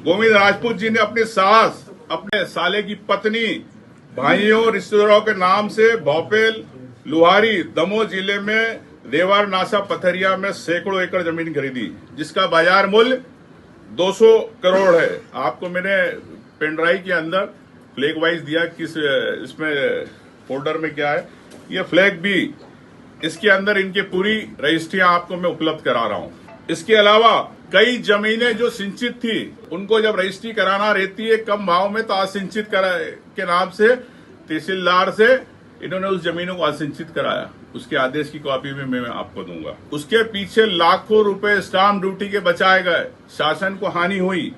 गोविंद राजपूत जी ने अपनी सास, अपने साले की पत्नी, भाइयों, रिश्तेदारों के नाम से भोपेल, लुहारी, दमोह जिले में देवार, नासा, पथरिया में सैकड़ों एकड़ जमीन खरीदी, जिसका बाजार मूल्य 200 करोड़ है। आपको मैंने पेन ड्राइव के अंदर फ्लैग वाइज दिया, किस इसमें फोल्डर में क्या है, ये फ्लैग भी, इसके अंदर इनके पूरी रजिस्ट्रियां आपको मैं उपलब्ध करा रहा हूं। इसके अलावा कई जमीनें जो सिंचित थी, उनको जब रजिस्ट्री कराना रहती है कम भाव में, तो असिंचित के नाम से तहसीलदार से इन्होंने उस जमीनों को असिंचित कराया। उसके आदेश की कॉपी भी मैं आपको दूंगा। उसके पीछे लाखों रुपए स्टाम्प ड्यूटी के बचाए गए, शासन को हानि हुई।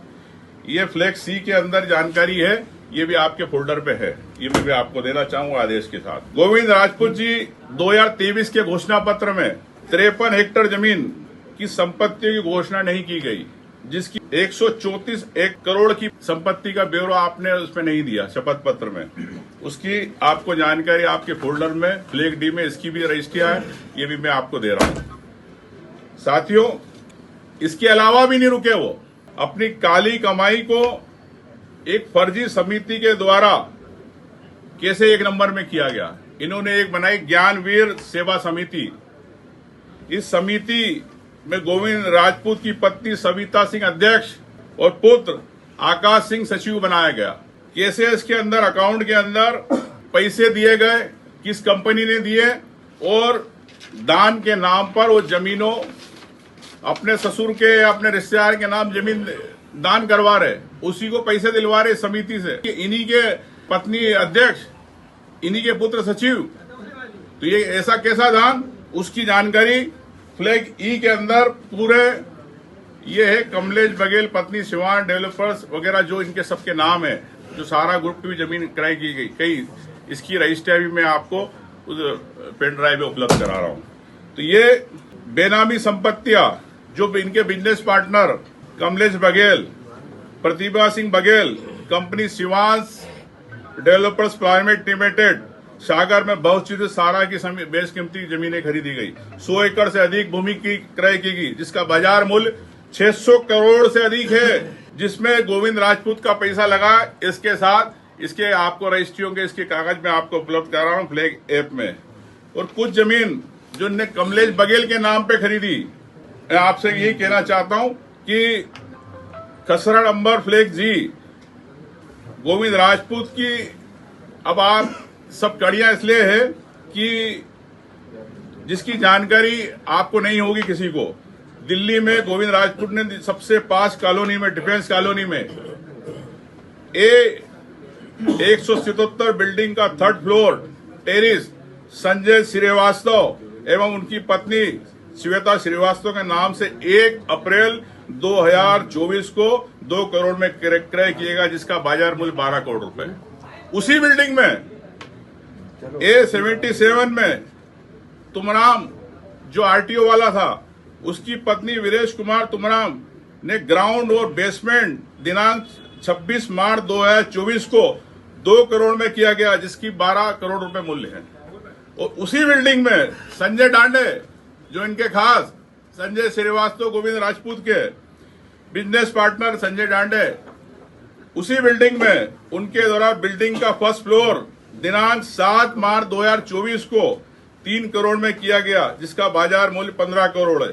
ये फ्लैग सी के अंदर जानकारी है, ये भी आपके फोल्डर पे है, ये मैं भी आपको देना चाहूंगा आदेश के साथ। गोविंद राजपूत जी 2023 के घोषणा पत्र में 53 हेक्टेयर जमीन की संपत्ति की घोषणा नहीं की गई, जिसकी 134 करोड़ की संपत्ति का ब्यौरा आपने उसमें नहीं दिया शपथ पत्र में। उसकी आपको जानकारी आपके फोल्डर में फ्लैग डी में इसकी भी रजिस्ट्रियां है, ये भी मैं आपको दे रहा हूं। साथियों, इसके अलावा भी नहीं रुके वो, अपनी काली कमाई को एक फर्जी समिति के द्वारा कैसे एक नंबर में किया गया। इन्होंने एक बनाई ज्ञानवीर सेवा समिति। इस समिति में गोविंद राजपूत की पत्नी सविता सिंह अध्यक्ष और पुत्र आकाश सिंह सचिव बनाया गया। कैसे इसके अंदर अकाउंट के अंदर पैसे दिए गए, किस कंपनी ने दिए, और दान के नाम पर वो जमीनों अपने ससुर के, अपने रिश्तेदार के नाम जमीन दान करवा रहे, उसी को पैसे दिलवा रहे समिति से। इन्हीं के पत्नी अध्यक्ष, इन्हीं के पुत्र सचिव, तो ये ऐसा कैसा दान, उसकी जानकारी फ्लैग ई के अंदर पूरे ये है। कमलेश बघेल पत्नी शिवान डेवलपर्स वगैरह जो इनके सबके नाम है, जो सारा ग्रुप की भी जमीन क्रय की गई, कई इसकी रजिस्ट्री भी मैं आपको उस पेन ड्राइव में उपलब्ध करा रहा हूं। तो ये बेनामी संपत्तियां जो इनके business partner Kamlesh Baghel, Pratibha Singh Baghel, company Shivansh developers private limited, Sagar में बहुचर्चित सारा की बेशकीमती जमीनें खरीदी गई। 100 एकड़ से अधिक भूमि की क्रय की गई, जिसका बाजार मूल्य 600 करोड़ से अधिक है, जिसमें गोविंद राजपूत का पैसा लगा। इसके साथ इसके आपको रजिस्ट्रियों के इसके कागज में आपको उपलब्ध करा रहा हूं फ्लैग ऐप में। और कुछ जमीन जो ने कमलेश बघेल के नाम पे खरीदी, मैं आपसे यही कहना चाहता हूं कि खसरा नंबर फ्लैग जी गोविंद राजपूत की, अब आप सब कड़ियां इसलिए है कि जिसकी जानकारी आपको नहीं होगी किसी को। दिल्ली में गोविंद राजपूत ने सबसे पास कॉलोनी में, डिफेंस कॉलोनी में, 177 बिल्डिंग का 3rd floor terrace Sanjay Srivastava एवं उनकी पत्नी श्वेता श्रीवास्तव के नाम से 1 अप्रैल 2024 को 2 करोड़ में क्रय किएगा, जिसका बाजार मूल्य 12 करोड़ रुपए। उसी बिल्डिंग में A77 में तुमराम जो आरटीओ वाला था, उसकी पत्नी वीरेश कुमार तुमराम ने ग्राउंड और बेसमेंट दिनांक 26 मार्च 2024 को 2 करोड़ में किया गया, जिसकी 12 करोड़ रुपए मूल्य है। और उसी बिल्डिंग में संजय डांडे जो इनके खास संजय श्रीवास्तव गोविंद राजपूत के बिजनेस पार्टनर संजय डांडे, उसी बिल्डिंग में उनके द्वारा बिल्डिंग का 1st फ्लोर दिनांक 7 मार्च 2024 को 3 करोड़ में किया गया, जिसका बाजार मूल्य 15 करोड़ है।